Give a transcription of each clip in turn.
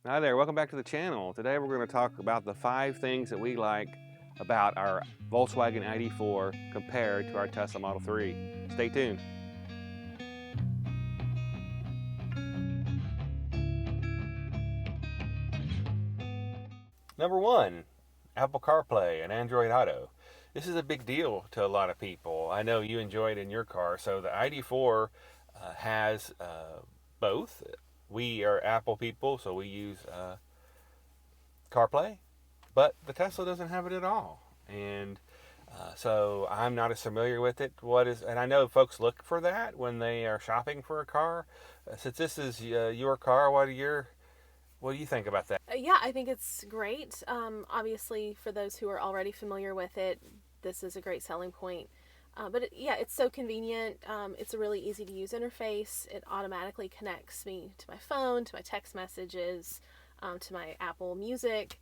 Hi there, welcome back to the channel. Today we're going to talk about the 5 things that we like about our Volkswagen ID.4 compared to our Tesla Model 3. Stay tuned. Number 1, Apple CarPlay and Android Auto. This is a big deal to a lot of people. I know you enjoy it in your car. So the ID.4 has both. We are Apple people, so we use CarPlay, but the Tesla doesn't have it at all. And so I'm not as familiar with it. And I know folks look for that when they are shopping for a car. Since this is your car, what do you think about that? Yeah, I think it's great. Obviously, for those who are already familiar with it, this is a great selling point. Yeah, it's so convenient. It's a really easy to use interface. It automatically connects me to my phone, to my text messages, to my Apple Music.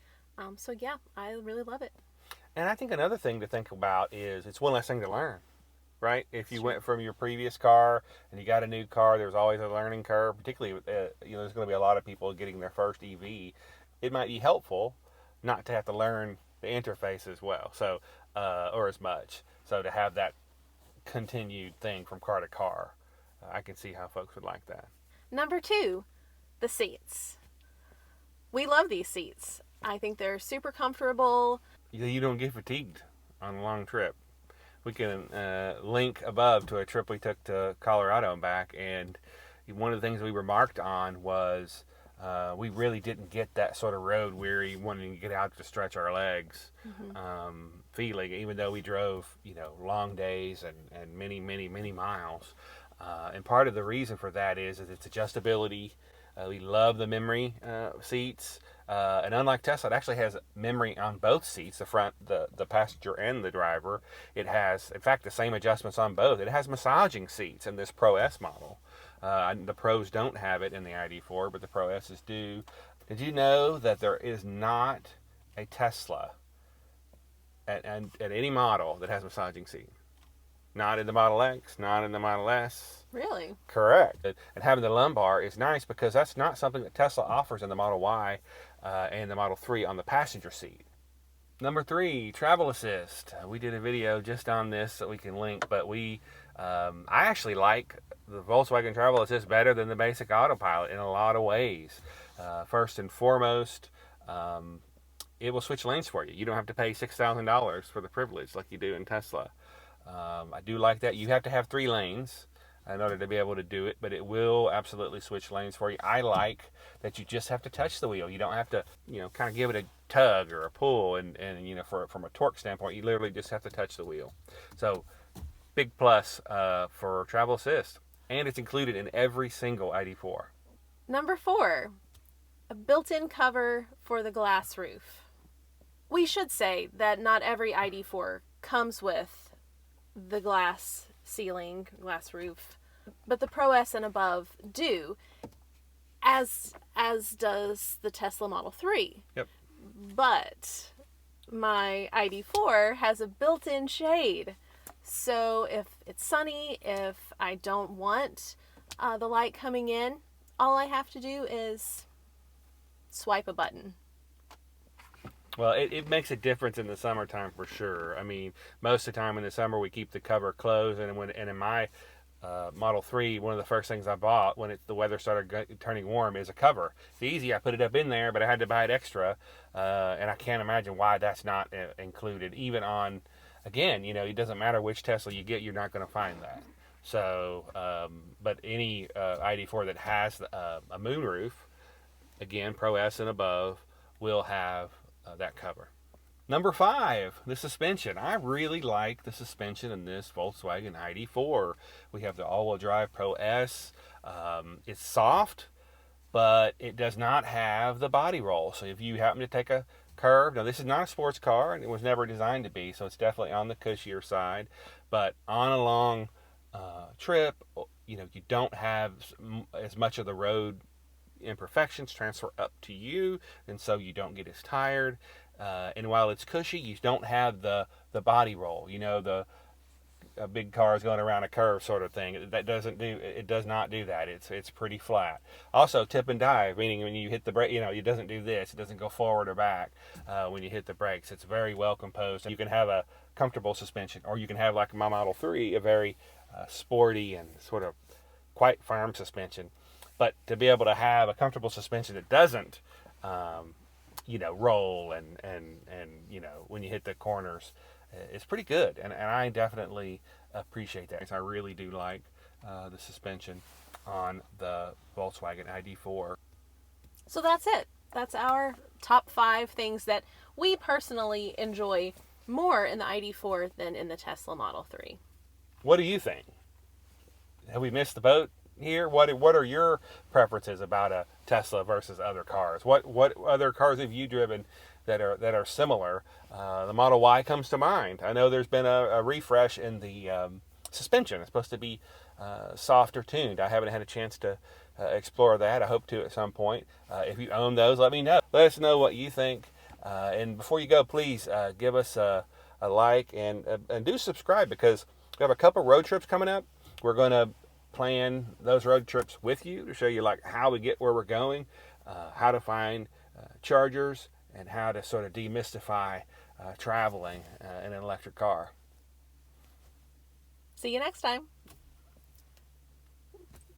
So yeah, I really love it. And I think another thing to think about is it's one less thing to learn, right? If It's you true. went from your previous car and you got a new car, there's always a learning curve. Particularly, there's going to be a lot of people getting their first EV. It might be helpful not to have to learn the interface as well, or as much. So to have that continued thing from car to car, I can see how folks would like that. Number 2, the seats. We love these seats. I think they're super comfortable. You don't get fatigued on a long trip. We can link above to a trip we took to Colorado and back, and one of the things we remarked on was we really didn't get that sort of road weary, wanting to get out to stretch our legs feeling, even though we drove long days and many miles. And part of the reason for that is its adjustability. We love the memory seats. And unlike Tesla, it actually has memory on both seats, the front, the passenger and the driver. It has, in fact, the same adjustments on both. It has massaging seats in this Pro S model. The Pros don't have it in the ID.4, but the Pro S's do. Did you know that there is not a Tesla at any model that has massaging seat? Not in the Model X, not in the Model S. Really? Correct. And having the lumbar is nice because that's not something that Tesla offers in the Model Y and the Model 3 on the passenger seat. Number 3, travel assist. We did a video just on this that we can link, but I actually like the Volkswagen travel assist better than the basic autopilot in a lot of ways. First and foremost, it will switch lanes for you. You don't have to pay $6,000 for the privilege like you do in Tesla. I do like that. You have to have 3 lanes in order to be able to do it, but it will absolutely switch lanes for you. I like that you just have to touch the wheel. You don't have to, kind of give it a tug or a pull, and from a torque standpoint, you literally just have to touch the wheel. So, big plus for travel assist, and it's included in every single ID.4. Number 4, a built-in cover for the glass roof. We should say that not every ID.4 comes with the glass ceiling, glass roof, but the Pro S and above do, as does the Tesla Model 3. Yep. But my ID.4 has a built-in shade. So if it's sunny, if I don't want the light coming in, all I have to do is swipe a button. Well, it makes a difference in the summertime for sure. I mean, most of the time in the summer we keep the cover closed, and in my Model 3, one of the first things I bought when the weather started turning warm is a cover. It's easy. I put it up in there, but I had to buy it extra, and I can't imagine why that's not included. Even on, again, it doesn't matter which Tesla you get, you're not going to find that. So, but any ID.4 that has a moonroof, again, Pro S and above, will have that cover. Number 5, the suspension. I really like the suspension in this Volkswagen ID.4. We have the all-wheel drive Pro S. It's soft, but it does not have the body roll. So if you happen to take a curve, now this is not a sports car, and it was never designed to be, so it's definitely on the cushier side. But on a long trip, you don't have as much of the road imperfections transfer up to you, and so you don't get as tired. And while it's cushy, you don't have the body roll. The a big car is going around a curve sort of thing. It does not do that. It's pretty flat. Also, tip and dive, meaning when you hit the brake, it doesn't do this. It doesn't go forward or back when you hit the brakes. It's very well composed. You can have a comfortable suspension, or you can have, like my Model 3, a very sporty and sort of quite firm suspension. But to be able to have a comfortable suspension that doesn't roll and when you hit the corners, it's pretty good. And I definitely appreciate that. I really do like the suspension on the Volkswagen ID.4. So that's it. That's our top 5 things that we personally enjoy more in the ID.4 than in the Tesla Model 3. What do you think? Have we missed the boat here? What are your preferences about a Tesla versus other cars? What other cars have you driven that are similar? The Model Y comes to mind. I know there's been a refresh in the suspension. It's supposed to be softer tuned. I haven't had a chance to explore that. I hope to at some point. If you own those, let me know. Let us know what you think. And before you go, please give us a like and do subscribe, because we have a couple road trips coming up. We're going to plan those road trips with you to show you like how we get where we're going, how to find chargers, and how to sort of demystify traveling in an electric car. See you next time.